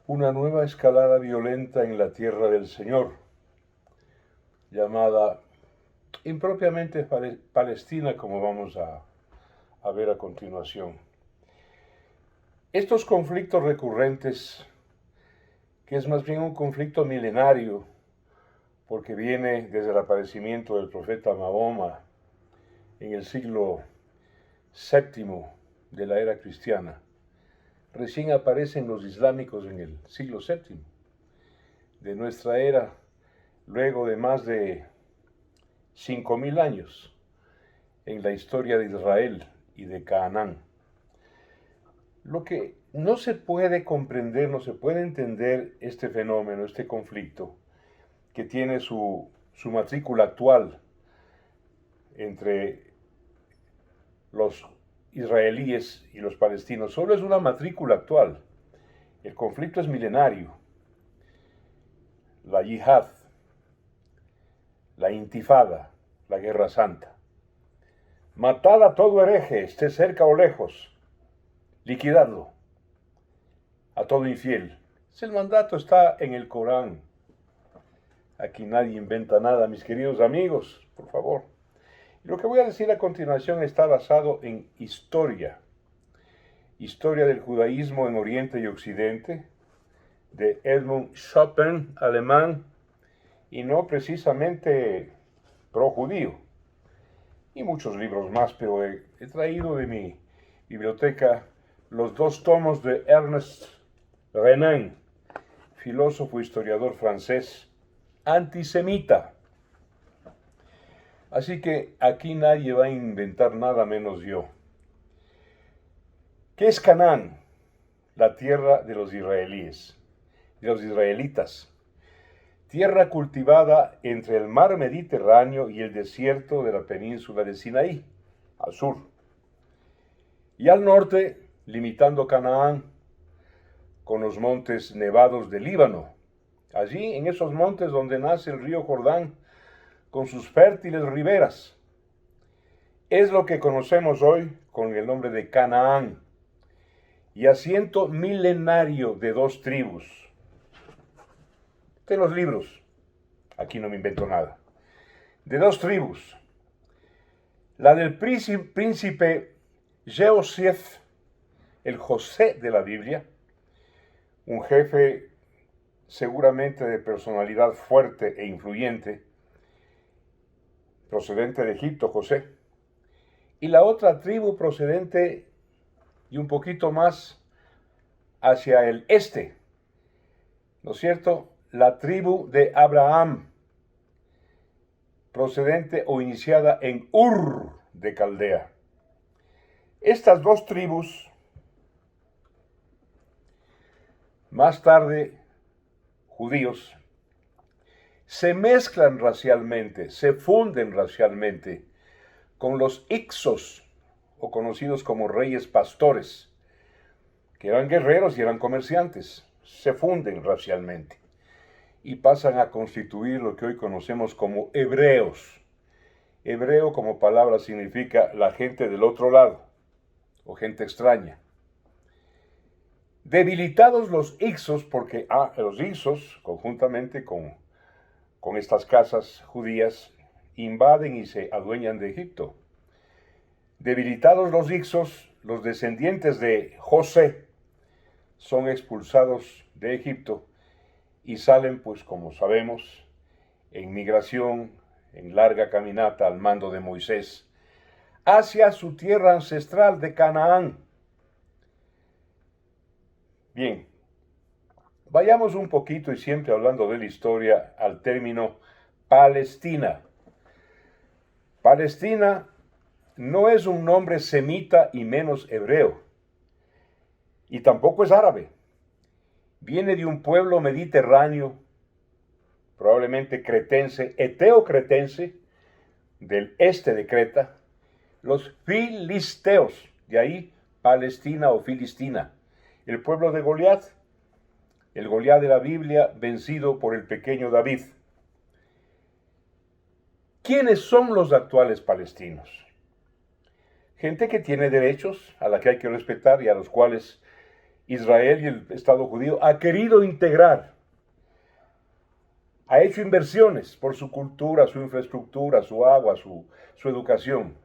una nueva escalada violenta en la tierra del Señor, llamada impropiamente Palestina, como vamos a ver a continuación. Estos conflictos recurrentes, que es más bien un conflicto milenario, porque viene desde el aparecimiento del profeta Mahoma en el siglo VII de la era cristiana. Recién aparecen los islámicos en el siglo VII de nuestra era, luego de más de 5.000 años en la historia de Israel y de Canaán. Lo que no se puede comprender, no se puede entender este fenómeno, este conflicto, que tiene su matrícula actual entre los israelíes y los palestinos. Solo es una matrícula actual. El conflicto es milenario. La yihad, la intifada, la guerra santa. Matad a todo hereje, esté cerca o lejos. Liquidadlo. A todo infiel. El mandato está en el Corán. Aquí nadie inventa nada, mis queridos amigos, por favor. Lo que voy a decir a continuación está basado en historia. Historia del judaísmo en Oriente y Occidente, de Edmund Schopen, alemán, y no precisamente pro-judío. Y muchos libros más, pero he traído de mi biblioteca los 2 tomos de Ernest Renan, filósofo e historiador francés, antisemita. Así que aquí nadie va a inventar nada menos yo. ¿Qué es Canaán? La tierra de los israelíes, de los israelitas. Tierra cultivada entre el mar Mediterráneo y el desierto de la península de Sinaí, al sur. Y al norte, limitando Canaán con los montes nevados del Líbano. Allí, en esos montes donde nace el río Jordán, con sus fértiles riberas. Es lo que conocemos hoy con el nombre de Canaán, y asiento milenario de 2 tribus. De los libros, aquí no me invento nada, de 2 tribus. La del príncipe Jeosef, el José de la Biblia, un jefe seguramente de personalidad fuerte e influyente, procedente de Egipto, José, y la otra tribu procedente y un poquito más hacia el este, ¿no es cierto? La tribu de Abraham, procedente o iniciada en Ur de Caldea. Estas 2 tribus, más tarde judíos, se mezclan racialmente, se funden racialmente con los Hicsos, o conocidos como reyes pastores, que eran guerreros y eran comerciantes. Se funden racialmente y pasan a constituir lo que hoy conocemos como hebreos. Hebreo como palabra significa la gente del otro lado, o gente extraña. Debilitados los Hicsos, porque los Hicsos, conjuntamente con estas casas judías, invaden y se adueñan de Egipto. Debilitados los Hicsos, los descendientes de José son expulsados de Egipto y salen, pues como sabemos, en migración, en larga caminata al mando de Moisés, hacia su tierra ancestral de Canaán. Bien, vayamos un poquito, y siempre hablando de la historia, al término Palestina. Palestina no es un nombre semita y menos hebreo, y tampoco es árabe. Viene de un pueblo mediterráneo, probablemente cretense, eteo-cretense, del este de Creta, los filisteos, de ahí Palestina o Filistina, el pueblo de Goliat, el Goliat de la Biblia vencido por el pequeño David. ¿Quiénes son los actuales palestinos? Gente que tiene derechos, a la que hay que respetar y a los cuales Israel y el Estado judío ha querido integrar, ha hecho inversiones por su cultura, su infraestructura, su agua, su educación,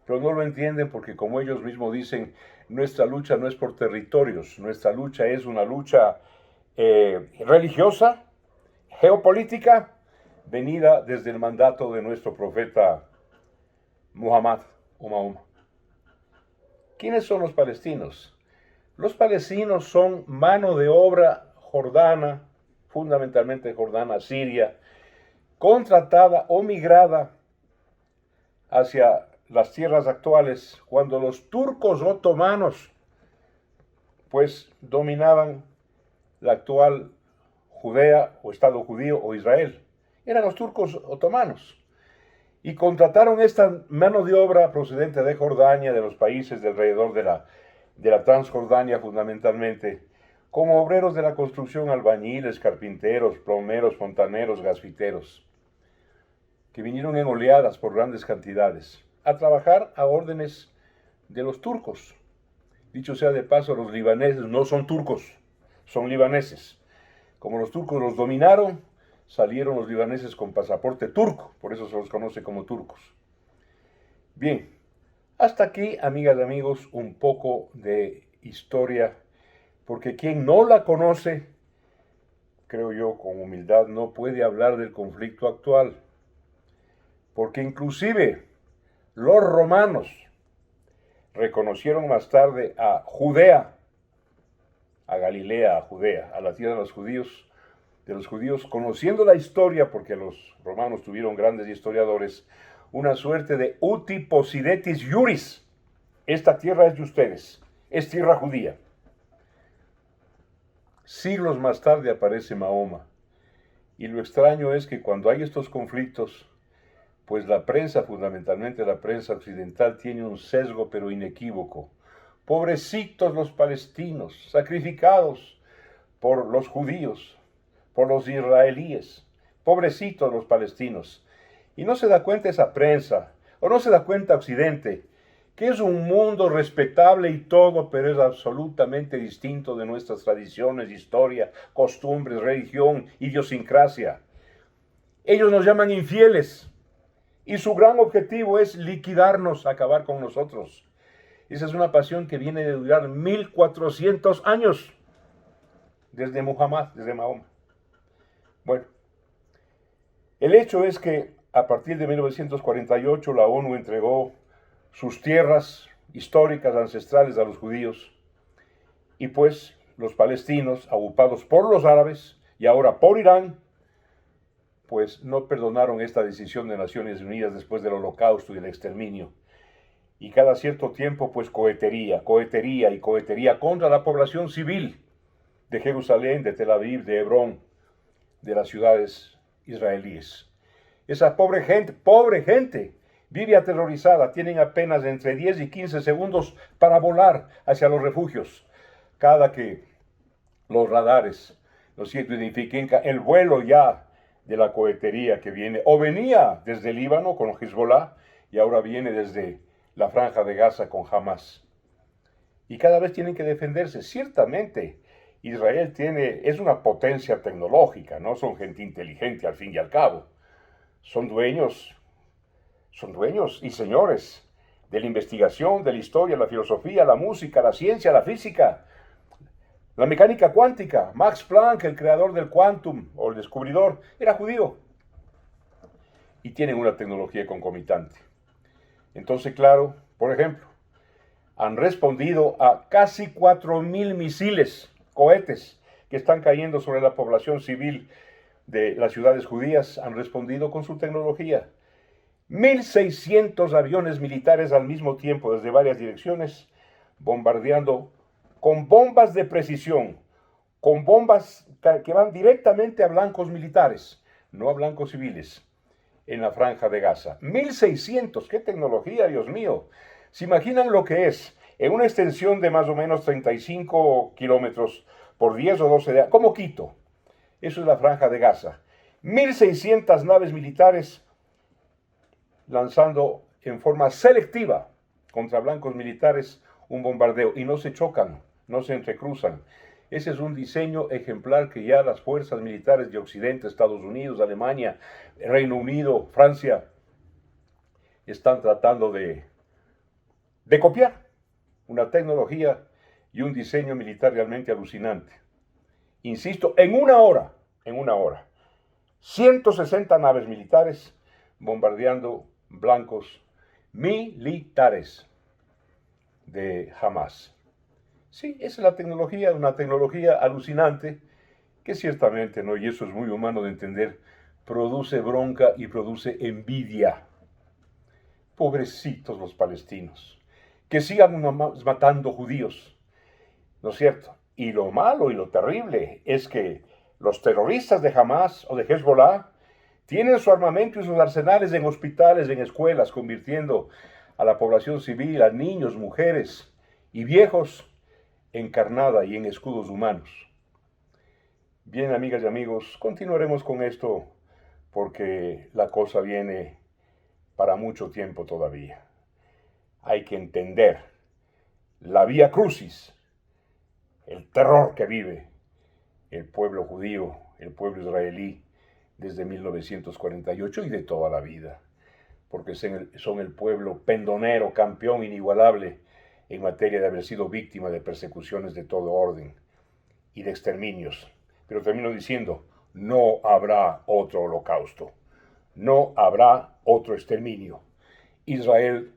pero no lo entienden porque, como ellos mismos dicen, nuestra lucha no es por territorios, nuestra lucha es una lucha religiosa, geopolítica, venida desde el mandato de nuestro profeta Muhammad o Mahoma. ¿Quiénes son los palestinos? Los palestinos son mano de obra jordana, fundamentalmente jordana, siria, contratada o migrada hacia las tierras actuales cuando los turcos otomanos pues dominaban la actual Judea o Estado judío o Israel. Eran los turcos otomanos y contrataron esta mano de obra procedente de Jordania, de los países de alrededor de la Transjordania fundamentalmente, como obreros de la construcción, albañiles, carpinteros, plomeros, fontaneros, gasfiteros, que vinieron en oleadas por grandes cantidades a trabajar a órdenes de los turcos. Dicho sea de paso, los libaneses no son turcos, son libaneses. Como los turcos los dominaron, salieron los libaneses con pasaporte turco, por eso se los conoce como turcos. Bien, hasta aquí, amigas y amigos, un poco de historia, porque quien no la conoce, creo yo, con humildad, no puede hablar del conflicto actual, porque inclusive los romanos reconocieron más tarde a Judea, a Galilea, a Judea, a la tierra de los judíos, conociendo la historia, porque los romanos tuvieron grandes historiadores, una suerte de uti possidetis iuris. Esta tierra es de ustedes, es tierra judía. Siglos más tarde aparece Mahoma, y lo extraño es que cuando hay estos conflictos, pues la prensa, fundamentalmente la prensa occidental, tiene un sesgo pero inequívoco. Pobrecitos los palestinos, sacrificados por los judíos, por los israelíes. Pobrecitos los palestinos. Y no se da cuenta esa prensa, o no se da cuenta Occidente, que es un mundo respetable y todo, pero es absolutamente distinto de nuestras tradiciones, historia, costumbres, religión, idiosincrasia. Ellos nos llaman infieles. Y su gran objetivo es liquidarnos, acabar con nosotros. Esa es una pasión que viene de durar 1400 años, desde Muhammad, desde Mahoma. Bueno, el hecho es que a partir de 1948 la ONU entregó sus tierras históricas, ancestrales a los judíos, y pues los palestinos, ocupados por los árabes y ahora por Irán, pues no perdonaron esta decisión de Naciones Unidas después del Holocausto y del exterminio. Y cada cierto tiempo, pues cohetería contra la población civil de Jerusalén, de Tel Aviv, de Hebrón, de las ciudades israelíes. Esa pobre gente, vive aterrorizada, tienen apenas entre 10 y 15 segundos para volar hacia los refugios. Cada que los radares los identifiquen, el vuelo ya de la cohetería que viene, o venía desde Líbano con Hezbollah, y ahora viene desde la Franja de Gaza con Hamas. Y cada vez tienen que defenderse. Ciertamente, Israel es una potencia tecnológica, ¿no? Son gente inteligente al fin y al cabo. Son dueños y señores de la investigación, de la historia, la filosofía, la música, la ciencia, la física, la mecánica cuántica. Max Planck, el creador del quantum o el descubridor, era judío. Y tienen una tecnología concomitante. Entonces, claro, por ejemplo, han respondido a casi 4.000 misiles, cohetes, que están cayendo sobre la población civil de las ciudades judías. Han respondido con su tecnología. 1.600 aviones militares al mismo tiempo desde varias direcciones, bombardeando con bombas de precisión, con bombas que van directamente a blancos militares, no a blancos civiles, en la Franja de Gaza. 1.600, ¡qué tecnología, Dios mío! ¿Se imaginan lo que es? En una extensión de más o menos 35 kilómetros por 10 o 12 como Quito. Eso es la Franja de Gaza. 1.600 naves militares lanzando en forma selectiva contra blancos militares un bombardeo, y no se chocan, no se entrecruzan. Ese es un diseño ejemplar que ya las fuerzas militares de Occidente, Estados Unidos, Alemania, Reino Unido, Francia, están tratando de copiar. Una tecnología y un diseño militar realmente alucinante. Insisto, en una hora, 160 naves militares bombardeando blancos militares de Hamas. Sí, esa es la tecnología, una tecnología alucinante que ciertamente, ¿no? Y eso es muy humano de entender, produce bronca y produce envidia. Pobrecitos los palestinos, que sigan matando judíos, ¿no es cierto? Y lo malo y lo terrible es que los terroristas de Hamas o de Hezbollah tienen su armamento y sus arsenales en hospitales, en escuelas, convirtiendo a la población civil, a niños, mujeres y viejos en carnada y en escudos humanos. Bien, amigas y amigos, continuaremos con esto porque la cosa viene para mucho tiempo todavía. Hay que entender la vía crucis, el terror que vive el pueblo judío, el pueblo israelí, desde 1948 y de toda la vida, porque son el pueblo pendonero, campeón inigualable en materia de haber sido víctima de persecuciones de todo orden y de exterminios. Pero termino diciendo, no habrá otro holocausto, no habrá otro exterminio. Israel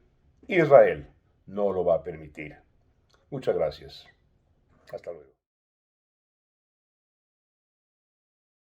no lo va a permitir. Muchas gracias. Hasta luego.